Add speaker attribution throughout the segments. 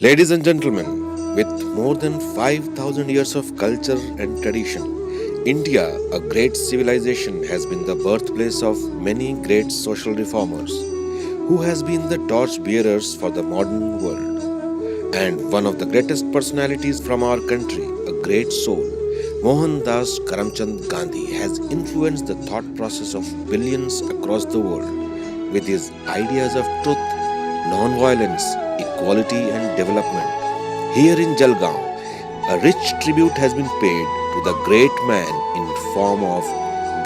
Speaker 1: Ladies and gentlemen, with more than 5,000 years of culture and tradition, India, a great civilization, has been the birthplace of many great social reformers who has been the torch bearers for the modern world. And one of the greatest personalities from our country, a great soul, Mohandas Karamchand Gandhi, has influenced the thought process of billions across the world with his ideas of truth, non-violence, equality and development. Here in Jalgaon, a rich tribute has been paid to the great man in form of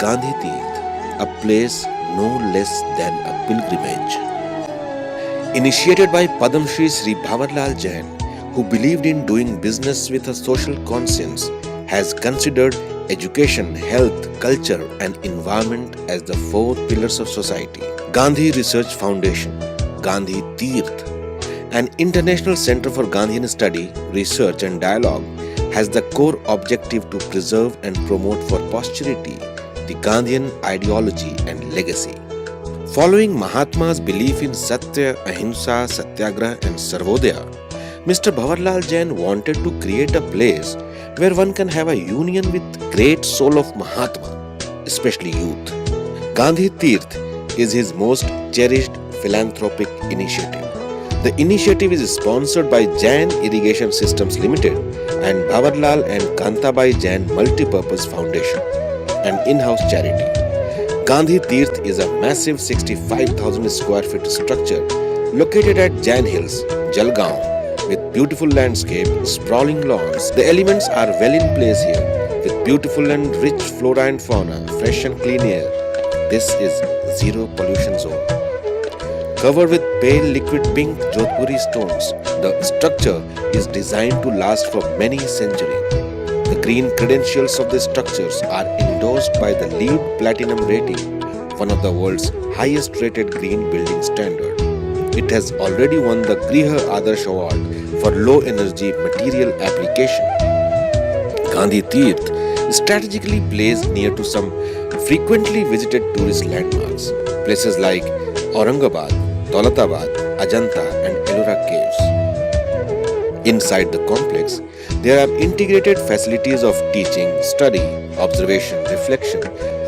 Speaker 1: Gandhi Tirth, a place no less than a pilgrimage. Initiated by Padam Shri Sri Bhavarlal Jain, who believed in doing business with a social conscience, has considered education, health, culture and environment as the four pillars of society. Gandhi Research Foundation, Gandhi Tirth, an international center for Gandhian study, research and dialogue, has the core objective to preserve and promote for posterity the Gandhian ideology and legacy. Following Mahatma's belief in Satya, Ahimsa, Satyagraha and Sarvodaya, Mr. Bhavarlal Jain wanted to create a place where one can have a union with great soul of Mahatma, especially youth. Gandhi Tirth is his most cherished philanthropic initiative. The initiative is sponsored by Jain Irrigation Systems Limited and Bhavarlal and Kantabai Jain Multipurpose Foundation, an in-house charity. Gandhi Tirth is a massive 65,000 square feet structure located at Jain Hills, Jalgaon, with beautiful landscape, sprawling lawns. The elements are well in place here with beautiful and rich flora and fauna, fresh and clean air. This is zero pollution zone. Covered with pale liquid pink Jodhpuri stones, the structure is designed to last for many centuries. The green credentials of the structures are endorsed by the LEED Platinum rating, one of the world's highest rated green building standard. It has already won the Griha Adarsh Award for low energy material application. Gandhi Tirth strategically placed near to some frequently visited tourist landmarks, places like Aurangabad, Daulatabad, Ajanta and Ellora caves. Inside the complex, there are integrated facilities of teaching, study, observation, reflection,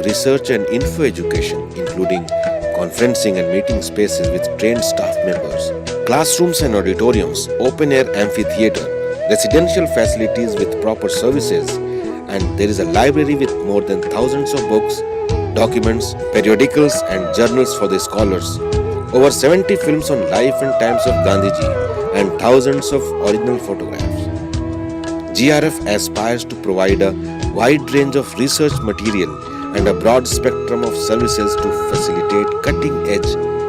Speaker 1: research and info education, including conferencing and meeting spaces with trained staff members, classrooms and auditoriums, open-air amphitheater, residential facilities with proper services, and there is a library with more than thousands of books, documents, periodicals and journals for the scholars, over 70 films on life and times of Gandhiji, and thousands of original photographs. GRF aspires to provide a wide range of research material and a broad spectrum of services to facilitate cutting-edge,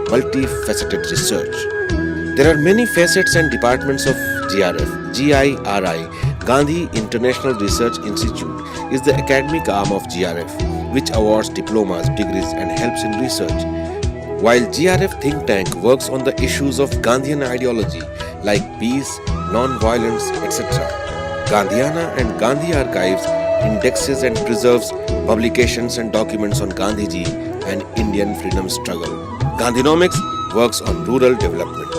Speaker 1: multifaceted research. There are many facets and departments of GRF. GIRI, Gandhi International Research Institute, is the academic arm of GRF, which awards diplomas, degrees and helps in research. While GRF think tank works on the issues of Gandhian ideology like peace, non-violence, etc., Gandhiana and Gandhi Archives indexes and preserves publications and documents on Gandhiji and Indian freedom struggle. Gandhinomics works on rural development.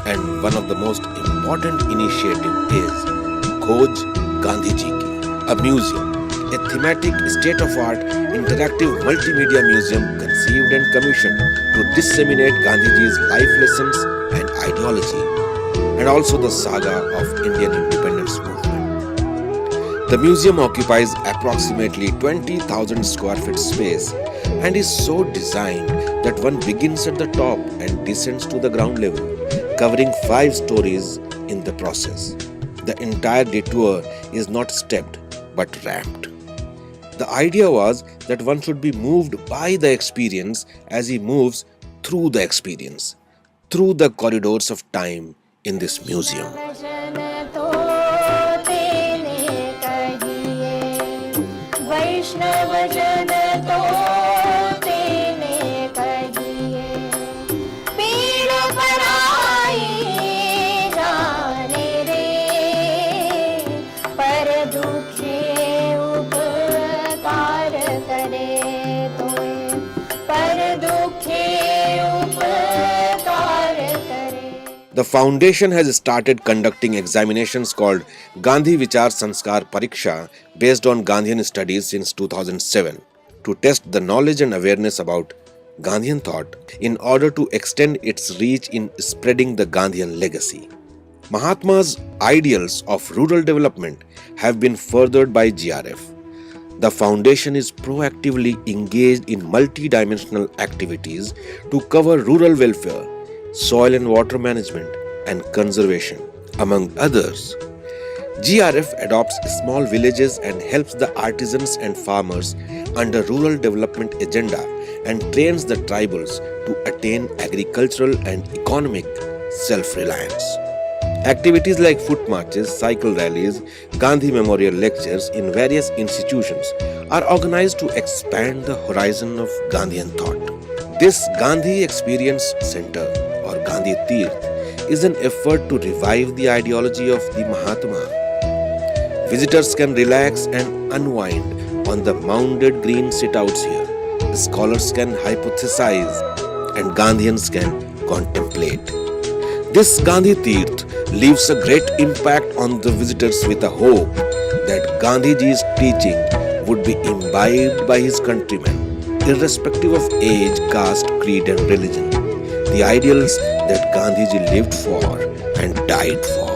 Speaker 1: And one of the most important initiative is Khoj Gandhiji Ki, a museum, a thematic state-of-art interactive multimedia museum conceived and commissioned to disseminate Gandhiji's life lessons and ideology, and also the saga of Indian independence movement. The museum occupies approximately 20,000 square feet space and is so designed that one begins at the top and descends to the ground level, covering 5 stories in the process. The entire detour is not stepped but ramped. The idea was that one should be moved by the experience as he moves through the experience, through the corridors of time in this museum. The foundation has started conducting examinations called Gandhi Vichar Sanskar Pariksha based on Gandhian studies since 2007 to test the knowledge and awareness about Gandhian thought in order to extend its reach in spreading the Gandhian legacy. Mahatma's ideals of rural development have been furthered by GRF. The foundation is proactively engaged in multi-dimensional activities to cover rural welfare, soil and water management, and conservation, among others. GRF adopts small villages and helps the artisans and farmers under rural development agenda and trains the tribals to attain agricultural and economic self-reliance. Activities like foot marches, cycle rallies, Gandhi Memorial lectures in various institutions are organized to expand the horizon of Gandhian thought. This Gandhi Experience Center or Gandhi Tirth is an effort to revive the ideology of the Mahatma. Visitors can relax and unwind on the mounded green sit-outs here. Scholars can hypothesize and Gandhians can contemplate. This Gandhi Tirth leaves a great impact on the visitors with a hope that Gandhiji's teaching would be imbibed by his countrymen, irrespective of age, caste, creed and religion. The ideals that Gandhiji lived for and died for.